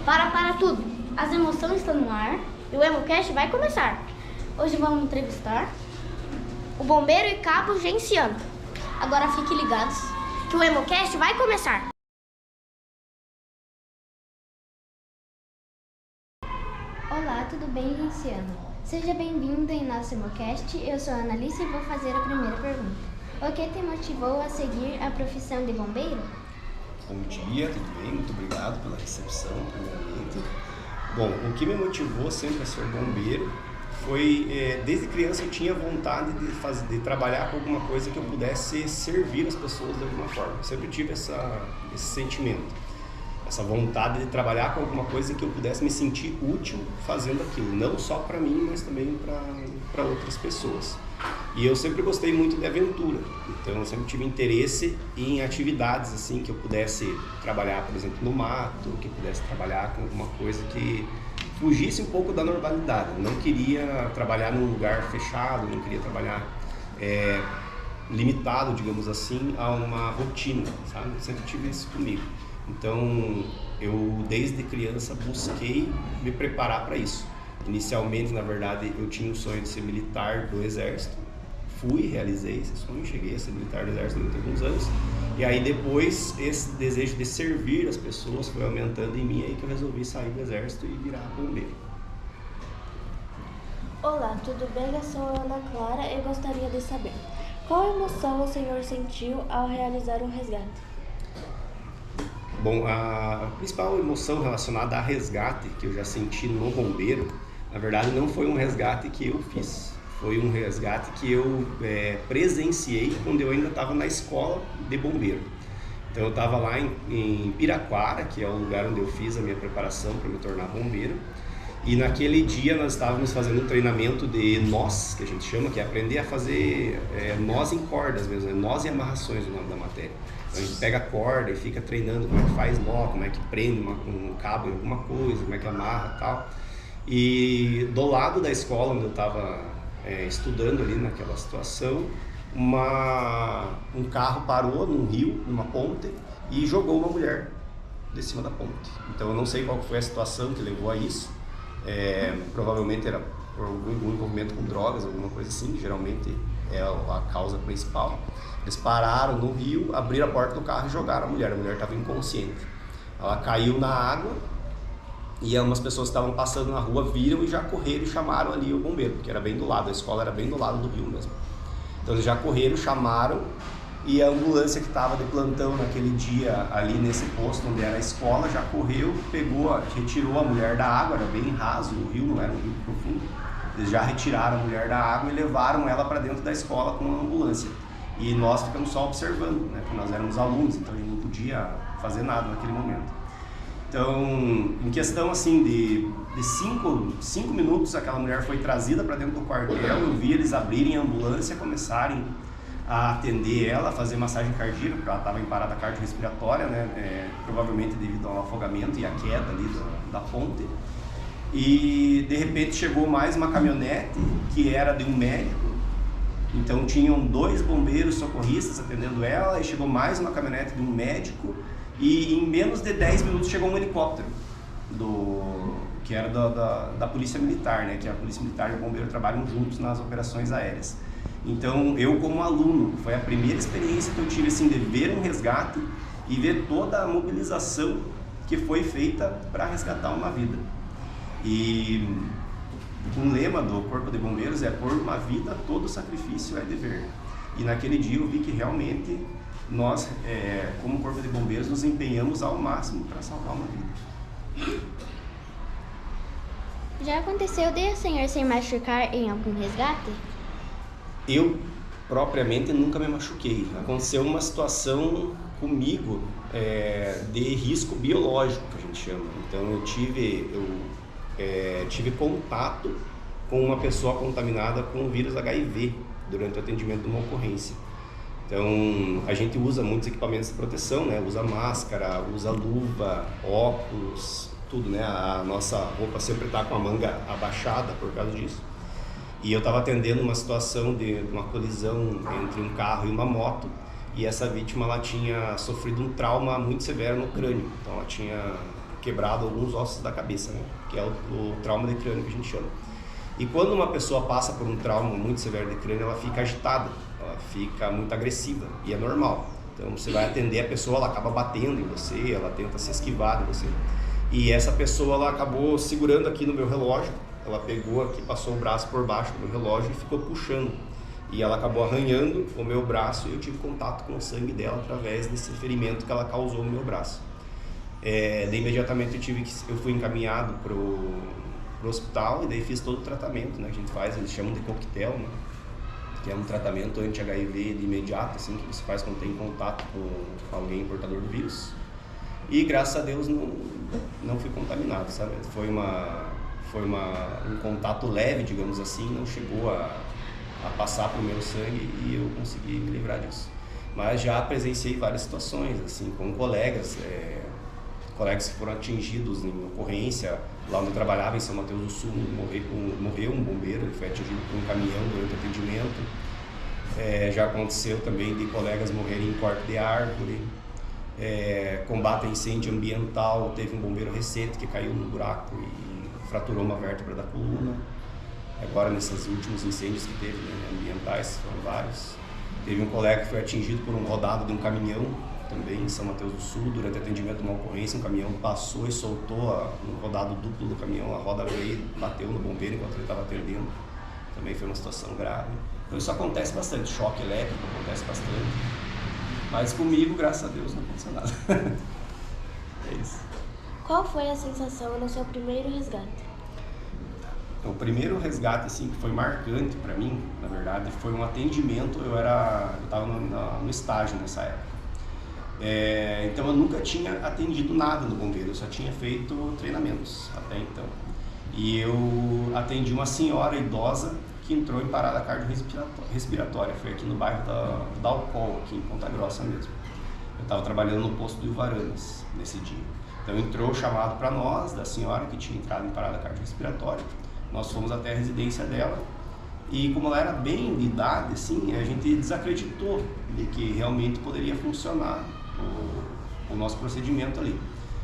Para tudo! As emoções estão no ar e o Hemocast vai começar. Hoje vamos entrevistar o bombeiro e cabo Genciano. Agora fiquem ligados que o Hemocast vai começar. Olá, tudo bem, Genciano? Seja bem-vindo em nosso Hemocast. Eu sou a Annalise e vou fazer a primeira pergunta. O que te motivou a seguir a profissão de bombeiro? Bom dia, tudo bem? Muito obrigado pela recepção, primeiramente. Bom, o que me motivou sempre a ser bombeiro foi, desde criança eu tinha vontade de trabalhar com alguma coisa que eu pudesse servir as pessoas de alguma forma. Eu sempre tive esse sentimento, essa vontade de trabalhar com alguma coisa que eu pudesse me sentir útil fazendo aquilo, não só para mim, mas também para outras pessoas. E eu sempre gostei muito de aventura, então eu sempre tive interesse em atividades assim que eu pudesse trabalhar, por exemplo, no mato, que pudesse trabalhar com alguma coisa que fugisse um pouco da normalidade. Eu não queria trabalhar num lugar fechado, não queria trabalhar limitado, digamos assim, a uma rotina, sabe? Eu sempre tive isso comigo. Então eu desde criança busquei me preparar para isso. Inicialmente, na verdade, eu tinha o sonho de ser militar do Exército. Realizei esse sonho, cheguei a ser militar do Exército durante alguns anos. E aí depois, esse desejo de servir as pessoas foi aumentando em mim, aí que eu resolvi sair do Exército e virar bombeiro. Olá, tudo bem? Eu sou a Ana Clara e gostaria de saber qual emoção o senhor sentiu ao realizar um resgate? Bom, a principal emoção relacionada a resgate que eu já senti no bombeiro, na verdade não foi um resgate que eu fiz, foi um resgate que eu presenciei quando eu ainda estava na escola de bombeiro. Então eu estava lá em Piraquara, que é o lugar onde eu fiz a minha preparação para me tornar bombeiro, e naquele dia nós estávamos fazendo um treinamento de nós, que a gente chama, que é aprender a fazer nós em cordas mesmo, nós e amarrações é o nome da matéria. Então a gente pega a corda e fica treinando como é que faz nó, como é que prende um cabo em alguma coisa, como é que amarra e tal. E do lado da escola onde eu estava estudando ali naquela situação, um carro parou num rio, numa ponte, e jogou uma mulher de cima da ponte. Então eu não sei qual foi a situação que levou a isso, provavelmente era por algum envolvimento com drogas, alguma coisa assim, geralmente é a causa principal. Eles pararam no rio, abriram a porta do carro e jogaram a mulher estava inconsciente. Ela caiu na água e umas pessoas que estavam passando na rua viram e já correram e chamaram ali o bombeiro, porque era bem do lado, a escola era bem do lado do rio mesmo. Então eles já correram, chamaram, e a ambulância que estava de plantão naquele dia ali nesse posto onde era a escola já correu, retirou a mulher da água, era bem raso o rio, não era um rio profundo. Eles já retiraram a mulher da água e levaram ela para dentro da escola com a ambulância. E nós ficamos só observando, né? Porque nós éramos alunos, então a gente não podia fazer nada naquele momento. Então, em questão assim de 5 minutos, aquela mulher foi trazida para dentro do quartel. Eu vi eles abrirem a ambulância, começarem a atender ela, a fazer massagem cardíaca, porque ela estava em parada cardiorrespiratória, né? Provavelmente devido ao afogamento e à queda ali da ponte. E de repente chegou mais uma caminhonete que era de um médico. Então tinham 2 bombeiros socorristas atendendo ela, e chegou mais uma caminhonete de um médico, e em menos de 10 minutos chegou um helicóptero que era da Polícia Militar, né? Que a Polícia Militar e o bombeiro trabalham juntos nas operações aéreas. Então eu, como aluno, foi a primeira experiência que eu tive assim, de ver um resgate e ver toda a mobilização que foi feita para resgatar uma vida. E o lema do Corpo de Bombeiros é: por uma vida todo sacrifício é dever. E naquele dia eu vi que realmente nós, como Corpo de Bombeiros, nos empenhamos ao máximo para salvar uma vida. Já aconteceu de o senhor se machucar em algum resgate? Eu, propriamente, nunca me machuquei. Aconteceu uma situação comigo de risco biológico, que a gente chama. Então eu tive contato com uma pessoa contaminada com o vírus HIV durante o atendimento de uma ocorrência. Então a gente usa muitos equipamentos de proteção, né? Usa máscara, usa luva, óculos, tudo, né? A nossa roupa sempre está com a manga abaixada por causa disso. E eu estava atendendo uma situação de uma colisão entre um carro e uma moto, e essa vítima ela tinha sofrido um trauma muito severo no crânio. Então ela tinha quebrado alguns ossos da cabeça, né? Que é o trauma de crânio que a gente chama. E quando uma pessoa passa por um trauma muito severo de crânio, ela fica agitada, ela fica muito agressiva, e é normal. Então você vai atender a pessoa, ela acaba batendo em você, ela tenta se esquivar de você. E essa pessoa, ela acabou segurando aqui no meu relógio, ela pegou aqui, passou o braço por baixo do meu relógio e ficou puxando. E ela acabou arranhando o meu braço e eu tive contato com o sangue dela através desse ferimento que ela causou no meu braço. Daí imediatamente eu fui encaminhado pro hospital e daí fiz todo o tratamento, né, que a gente faz, eles chamam de coquetel, né, que é um tratamento anti-HIV de imediato, assim, que você faz quando tem contato com alguém portador do vírus. E graças a Deus não fui contaminado, sabe? Foi um contato leve, digamos assim, não chegou a passar pro meu sangue e eu consegui me livrar disso. Mas já presenciei várias situações, assim, com colegas que foram atingidos em ocorrência. Lá onde eu trabalhava, em São Mateus do Sul, morreu um bombeiro, ele foi atingido por um caminhão durante o atendimento. Já aconteceu também de colegas morrerem em corte de árvore. Combate a incêndio ambiental, teve um bombeiro recente que caiu num buraco e fraturou uma vértebra da coluna. Agora, nesses últimos incêndios que teve, né, ambientais, foram vários. Teve um colega que foi atingido por um rodado de um caminhão, também em São Mateus do Sul, durante atendimento de uma ocorrência. Um caminhão passou e soltou um rodado duplo do caminhão, a roda veio e bateu no bombeiro enquanto ele estava atendendo. Também foi uma situação grave. Então isso acontece bastante, choque elétrico acontece bastante. Mas comigo, graças a Deus, não aconteceu nada. É isso. Qual foi a sensação no seu primeiro resgate? O primeiro resgate, assim, que foi marcante para mim, na verdade, foi um atendimento. Eu estava no estágio nessa época. Então eu nunca tinha atendido nada no bombeiro, eu só tinha feito treinamentos até então. E eu atendi uma senhora idosa que entrou em parada cardiorrespiratória, foi aqui no bairro da Alcool, aqui em Ponta Grossa mesmo. Eu estava trabalhando no posto do Ivaranas nesse dia. Então entrou o chamado para nós, da senhora que tinha entrado em parada cardiorrespiratória. Nós fomos até a residência dela e, como ela era bem de idade, assim, a gente desacreditou de que realmente poderia funcionar o nosso procedimento ali.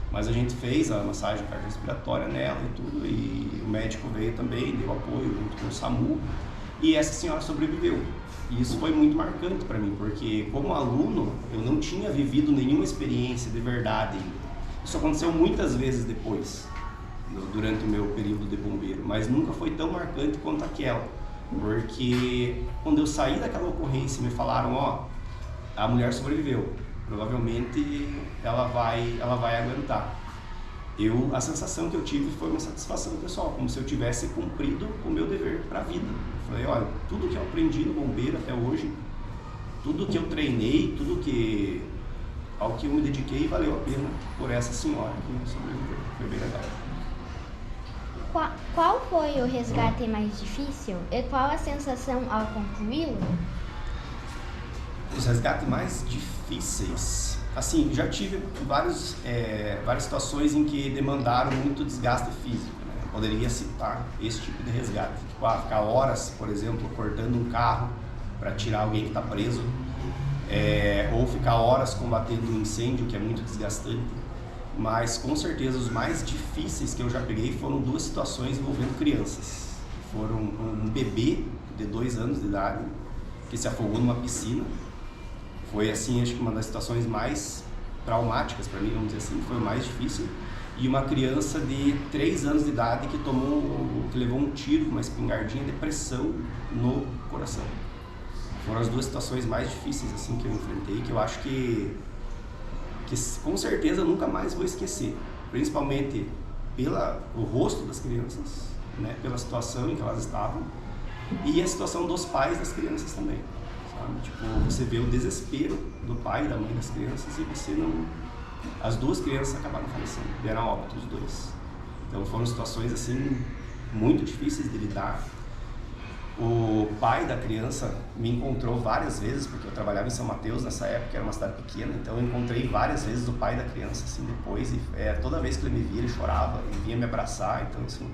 Mas a gente fez a massagem cardiorrespiratória nela e tudo, e o médico veio também, deu apoio junto com o SAMU, e essa senhora sobreviveu. E isso foi muito marcante para mim, porque como aluno eu não tinha vivido nenhuma experiência de verdade. Isso aconteceu muitas vezes depois, durante o meu período de bombeiro, mas nunca foi tão marcante quanto aquela, porque quando eu saí daquela ocorrência me falaram, ó, a mulher sobreviveu, provavelmente ela vai aguentar. A sensação que eu tive foi uma satisfação pessoal, como se eu tivesse cumprido o meu dever para a vida. Eu falei, olha, tudo que eu aprendi no bombeiro até hoje, tudo que eu treinei, ao que eu me dediquei, valeu a pena por essa senhora que sobreviveu. Foi bem legal. Qual foi o resgate mais difícil e qual a sensação ao concluí-lo? Os resgates mais difíceis, assim, já tive várias situações em que demandaram muito desgaste físico, né? Eu poderia citar esse tipo de resgate, tipo, ficar horas, por exemplo, cortando um carro para tirar alguém que está preso, ou ficar horas combatendo um incêndio, que é muito desgastante. Mas com certeza os mais difíceis que eu já peguei foram duas situações envolvendo crianças. Foram um bebê de 2 anos de idade que se afogou numa piscina. Foi, assim, acho que uma das situações mais traumáticas para mim, vamos dizer assim, foi o mais difícil. E uma criança de 3 anos de idade que levou um tiro, uma espingardinha de pressão no coração. Foram as duas situações mais difíceis, assim, que eu enfrentei, que eu acho que com certeza eu nunca mais vou esquecer, principalmente pelo rosto das crianças, né, pela situação em que elas estavam e a situação dos pais das crianças também, sabe? Tipo, você vê o desespero do pai e da mãe das crianças e as duas crianças acabaram falecendo, vieram a óbito os dois. Então foram situações assim muito difíceis de lidar. O pai da criança me encontrou várias vezes, porque eu trabalhava em São Mateus nessa época, era uma cidade pequena, então eu encontrei várias vezes o pai da criança, assim, depois, e toda vez que ele me via, ele chorava, ele vinha me abraçar, então, assim,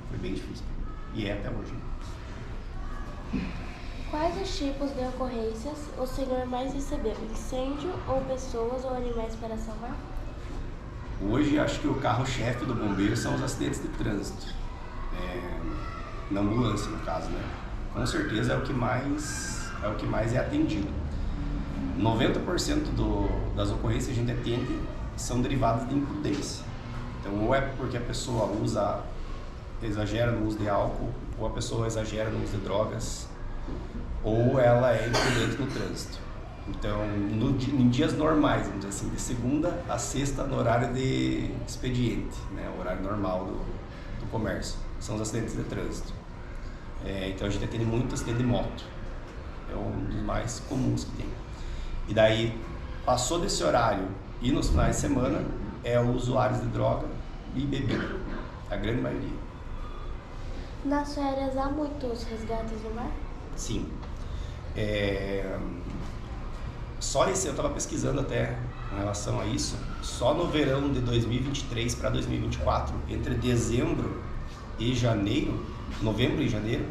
foi bem difícil, e é até hoje. Quais os tipos de ocorrências o senhor mais recebeu? Incêndio ou pessoas ou animais para salvar? Hoje acho que o carro-chefe do bombeiro são os acidentes de trânsito, na ambulância no caso, né? Com certeza é o que mais é atendido. 90% das ocorrências que a gente atende são derivadas de imprudência. Então, ou é porque a pessoa exagera no uso de álcool, ou a pessoa exagera no uso de drogas, ou ela é imprudente no trânsito. Então, em dias normais, vamos dizer assim, de segunda a sexta, no horário de expediente, né, o horário normal do comércio, são os acidentes de trânsito. Então, a gente atende muito acidente de moto, é um dos mais comuns que tem. E daí, passou desse horário e nos finais de semana, é os usuários de droga e bebida, a grande maioria. Nas férias há muitos resgates no mar? Sim. Só esse, eu estava pesquisando até em relação a isso, só no verão de 2023 para 2024, entre novembro e janeiro,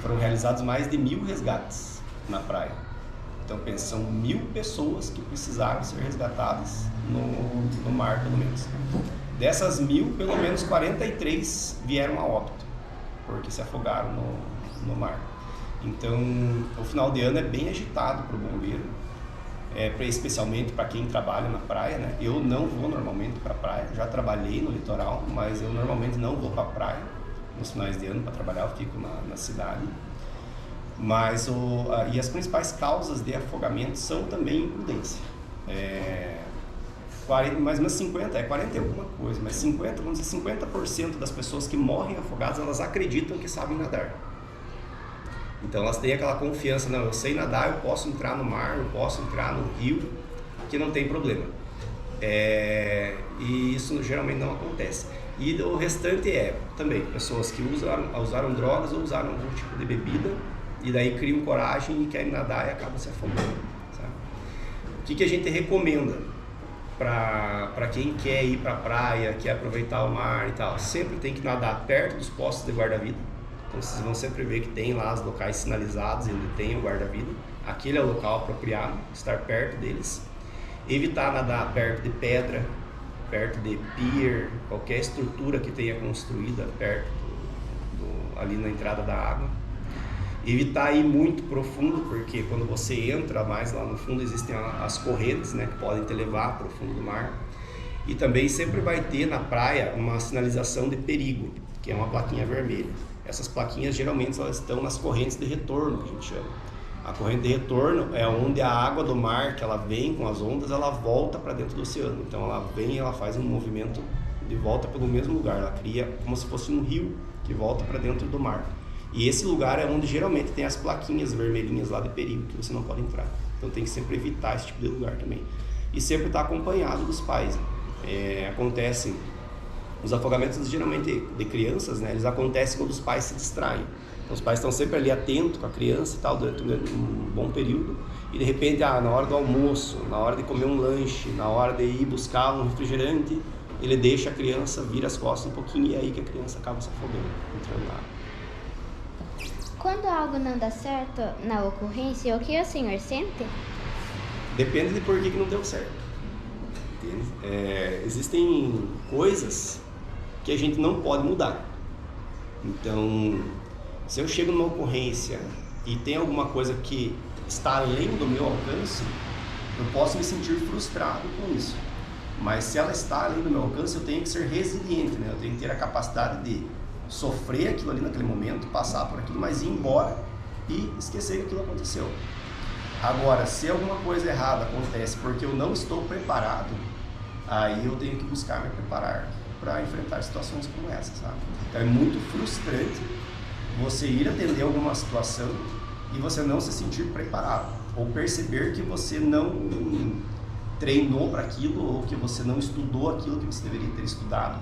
foram realizados mais de 1.000 resgates na praia. Então, são 1.000 pessoas que precisaram ser resgatadas no mar, pelo menos. Dessas 1.000, pelo menos 43 vieram a óbito, porque se afogaram no mar. Então, o final de ano é bem agitado para o bombeiro, especialmente para quem trabalha na praia, né? Eu não vou normalmente para a praia, já trabalhei no litoral, mas eu normalmente não vou para a praia nos finais de ano para trabalhar, eu fico na cidade. Mas e as principais causas de afogamento são também imprudência. Mais ou menos 40 e alguma coisa, mas 50% das pessoas que morrem afogadas, elas acreditam que sabem nadar. Então elas têm aquela confiança, não, eu sei nadar, eu posso entrar no mar, eu posso entrar no rio, que não tem problema. E isso geralmente não acontece. E o restante também pessoas que usaram drogas ou usaram algum tipo de bebida, e daí criam coragem e querem nadar e acabam se afogando, sabe? O que a gente recomenda para quem quer ir para a praia, quer aproveitar o mar e tal? Sempre tem que nadar perto dos postos de guarda-vida. Então vocês vão sempre ver que tem lá os locais sinalizados onde tem o guarda-vida. Aquele é o local apropriado, estar perto deles. Evitar nadar perto de pedra, perto de pier, qualquer estrutura que tenha construída perto ali na entrada da água. Evitar ir muito profundo, porque quando você entra mais lá no fundo existem as correntes, né, que podem te levar para o fundo do mar. E também sempre vai ter na praia uma sinalização de perigo, que é uma plaquinha vermelha. Essas plaquinhas geralmente elas estão nas correntes de retorno, que a gente chama. A corrente de retorno é onde a água do mar, que ela vem com as ondas, ela volta para dentro do oceano. Então ela vem e ela faz um movimento de volta pelo mesmo lugar. Ela cria como se fosse um rio que volta para dentro do mar. E esse lugar é onde geralmente tem as plaquinhas vermelhinhas lá de perigo, que você não pode entrar. Então tem que sempre evitar esse tipo de lugar também. E sempre estar acompanhado dos pais. Acontecem os afogamentos geralmente de crianças, né? Eles acontecem quando os pais se distraem. Então os pais estão sempre ali atentos com a criança e tal, durante um bom período. E de repente, na hora do almoço, na hora de comer um lanche, na hora de ir buscar um refrigerante, ele deixa a criança, vira as costas um pouquinho e é aí que a criança acaba se afogando, entrando na água. Quando algo não dá certo na ocorrência, o que o senhor sente? Depende de por que não deu certo. Entende? Existem coisas que a gente não pode mudar. Então, se eu chego numa ocorrência e tem alguma coisa que está além do meu alcance, eu posso me sentir frustrado com isso. Mas se ela está além do meu alcance, eu tenho que ser resiliente, né? Eu tenho que ter a capacidade de sofrer aquilo ali naquele momento, passar por aquilo, mas ir embora e esquecer que aquilo aconteceu. Agora, se alguma coisa errada acontece porque eu não estou preparado, aí eu tenho que buscar me preparar para enfrentar situações como essa, sabe? Então é muito frustrante você ir atender alguma situação e você não se sentir preparado, ou perceber que você não treinou para aquilo, ou que você não estudou aquilo que você deveria ter estudado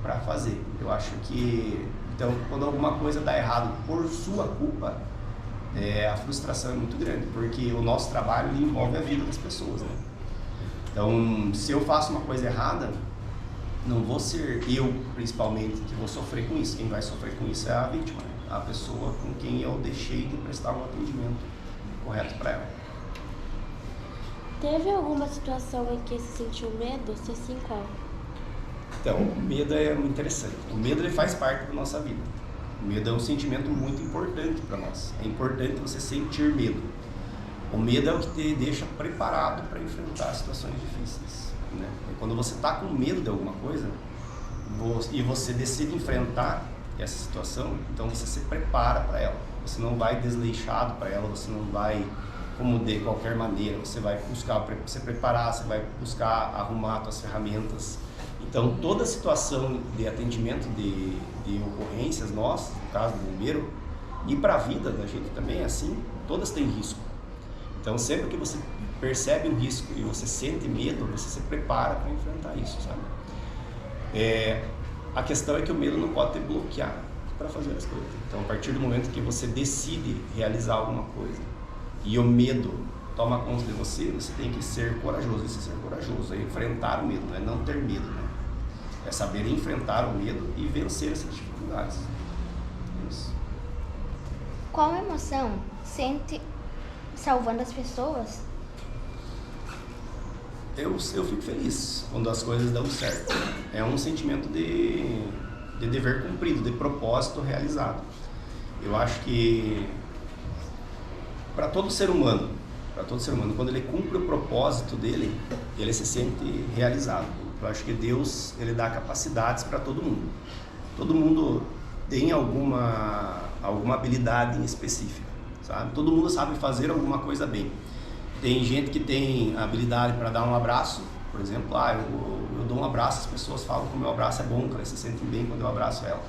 para fazer. Eu acho que, então, quando alguma coisa dá errado por sua culpa, a frustração é muito grande, porque o nosso trabalho envolve a vida das pessoas, né? Então, se eu faço uma coisa errada, não vou ser eu, principalmente, que vou sofrer com isso. Quem vai sofrer com isso é a vítima, né? A pessoa com quem eu deixei de prestar um atendimento correto para ela. Teve alguma situação em que se sentiu medo? Se sim, qual? Então, o medo é muito interessante. O medo ele faz parte da nossa vida. O medo é um sentimento muito importante para nós. É importante você sentir medo. O medo é o que te deixa preparado para enfrentar situações difíceis, né? E quando você está com medo de alguma coisa e você decide enfrentar essa situação, então você se prepara para ela. Você não vai desleixado para ela, você não vai como de qualquer maneira. Você vai buscar se preparar, você vai buscar arrumar suas ferramentas. Então, toda situação de atendimento de ocorrências, nós, no caso do bombeiro, e para a vida da gente também é assim, todas têm risco. Então, sempre que você percebe um risco e você sente medo, você se prepara para enfrentar isso, sabe? A questão é que o medo não pode te bloquear para fazer as coisas. Então, a partir do momento que você decide realizar alguma coisa e o medo toma conta de você, você tem que ser corajoso. E se ser corajoso é enfrentar o medo, não é não ter medo, né? É saber enfrentar o medo e vencer essas dificuldades. Isso. Qual emoção sente salvando as pessoas? Eu fico feliz quando as coisas dão certo. É um sentimento de dever cumprido, de propósito realizado. Eu acho que para todo ser humano, quando ele cumpre o propósito dele, ele se sente realizado. Eu acho que Deus, ele dá capacidades para todo mundo. Todo mundo tem alguma habilidade em específico, sabe? Todo mundo sabe fazer alguma coisa bem. Tem gente que tem habilidade para dar um abraço, por exemplo, eu dou um abraço, as pessoas falam que o meu abraço é bom, que elas se sentem bem quando eu abraço ela.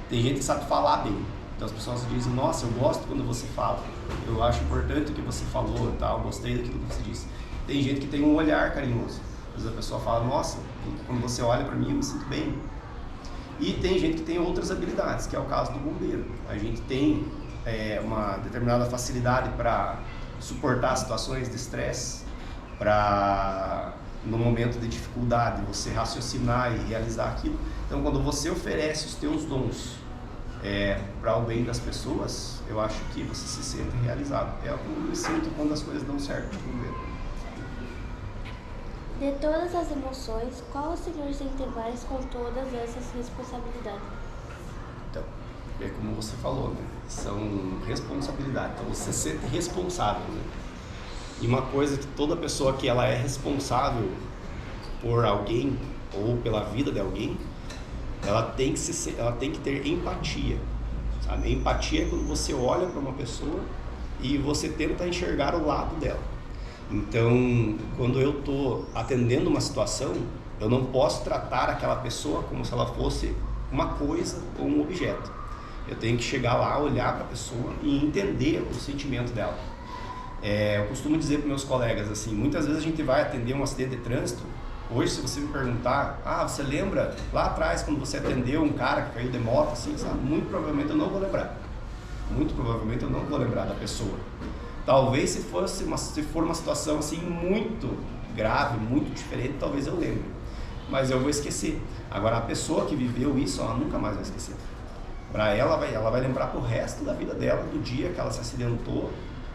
Tem gente que sabe falar bem, então as pessoas dizem, nossa, eu gosto quando você fala, eu acho importante o que você falou, tal, gostei daquilo que você disse. Tem gente que tem um olhar carinhoso, às vezes a pessoa fala, nossa, quando você olha para mim eu me sinto bem. E tem gente que tem outras habilidades, que é o caso do bombeiro. A gente tem uma determinada facilidade para suportar situações de estresse, para no momento de dificuldade você raciocinar e realizar aquilo. Então, quando você oferece os teus dons para o bem das pessoas, eu acho que você se sente realizado. É o que eu me sinto quando as coisas dão certo no bombeiro. De todas as emoções, qual o senhor sente mais com todas essas responsabilidades? Então, é como você falou, né? São responsabilidades. Então, você se sente responsável, né? E uma coisa que toda pessoa que ela é responsável por alguém ou pela vida de alguém, ela tem que ter empatia, sabe? Empatia é quando você olha para uma pessoa e você tenta enxergar o lado dela. Então, quando eu estou atendendo uma situação, eu não posso tratar aquela pessoa como se ela fosse uma coisa ou um objeto. Eu tenho que chegar lá, olhar para a pessoa e entender o sentimento dela. Eu costumo dizer para meus colegas assim, muitas vezes a gente vai atender um acidente de trânsito. Hoje, se você me perguntar, você lembra lá atrás quando você atendeu um cara que caiu de moto, assim, sabe? Muito provavelmente eu não vou lembrar. Muito provavelmente eu não vou lembrar da pessoa. Talvez se for uma situação assim muito grave, muito diferente, talvez eu lembre. Mas eu vou esquecer. Agora, a pessoa que viveu isso, ela nunca mais vai esquecer. Para ela vai lembrar pro resto da vida dela, do dia que ela se acidentou,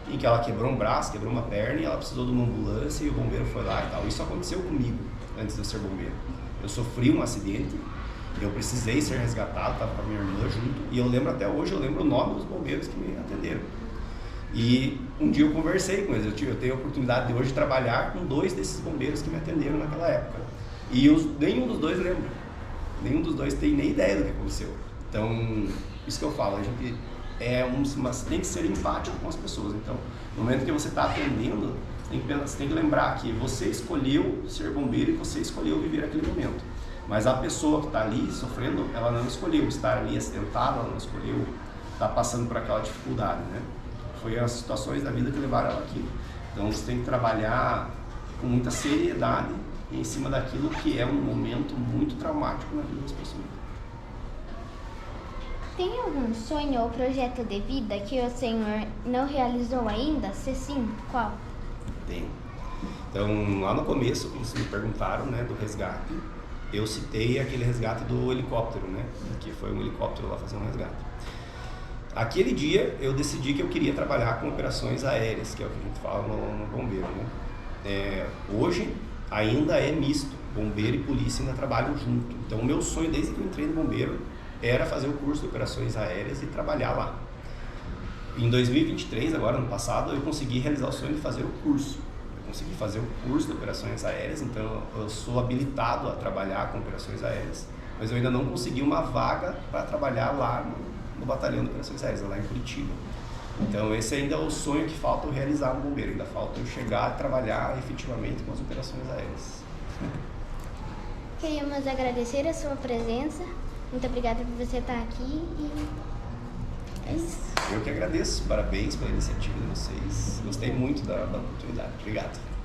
em que ela quebrou um braço, quebrou uma perna e ela precisou de uma ambulância e o bombeiro foi lá e tal. Isso aconteceu comigo antes de eu ser bombeiro. Eu sofri um acidente, eu precisei ser resgatado, estava com a minha irmã junto, e eu lembro até hoje, eu lembro o nome dos bombeiros que me atenderam. E um dia eu conversei com eles, eu tenho a oportunidade de hoje trabalhar com 2 desses bombeiros que me atenderam naquela época. E nenhum dos 2 lembra, nenhum dos 2 tem nem ideia do que aconteceu. Então, isso que eu falo, a gente tem que ser empático com as pessoas. Então, no momento que você está atendendo, você tem que lembrar que você escolheu ser bombeiro e você escolheu viver aquele momento. Mas a pessoa que está ali sofrendo, ela não escolheu estar ali acidentada, ela não escolheu estar passando por aquela dificuldade, né? Foi as situações da vida que levaram ela aquilo. Então, você tem que trabalhar com muita seriedade em cima daquilo que é um momento muito traumático na vida das pessoas. Tem algum sonho ou projeto de vida que o senhor não realizou ainda? Se sim, qual? Tem. Então, lá no começo, quando vocês me perguntaram, né, do resgate, eu citei aquele resgate do helicóptero, né, que foi um helicóptero lá fazer um resgate. Aquele dia, eu decidi que eu queria trabalhar com operações aéreas, que é o que a gente fala no bombeiro, né. Hoje, ainda é misto bombeiro e polícia ainda trabalham junto. Então o meu sonho desde que eu entrei no bombeiro era fazer o curso de operações aéreas e trabalhar lá. Em 2023, agora ano passado, eu consegui realizar o sonho de fazer o curso. Eu consegui fazer o curso de operações aéreas, então eu sou habilitado a trabalhar com operações aéreas, mas eu ainda não consegui uma vaga para trabalhar lá no batalhão de operações aéreas, lá em Curitiba. Então esse ainda é o sonho que falta eu realizar no bombeiro, ainda falta eu chegar a trabalhar efetivamente com as operações aéreas. Queríamos agradecer a sua presença. Muito obrigada por você estar aqui e é isso. Eu que agradeço, parabéns pela iniciativa de vocês. Gostei muito da oportunidade. Obrigado.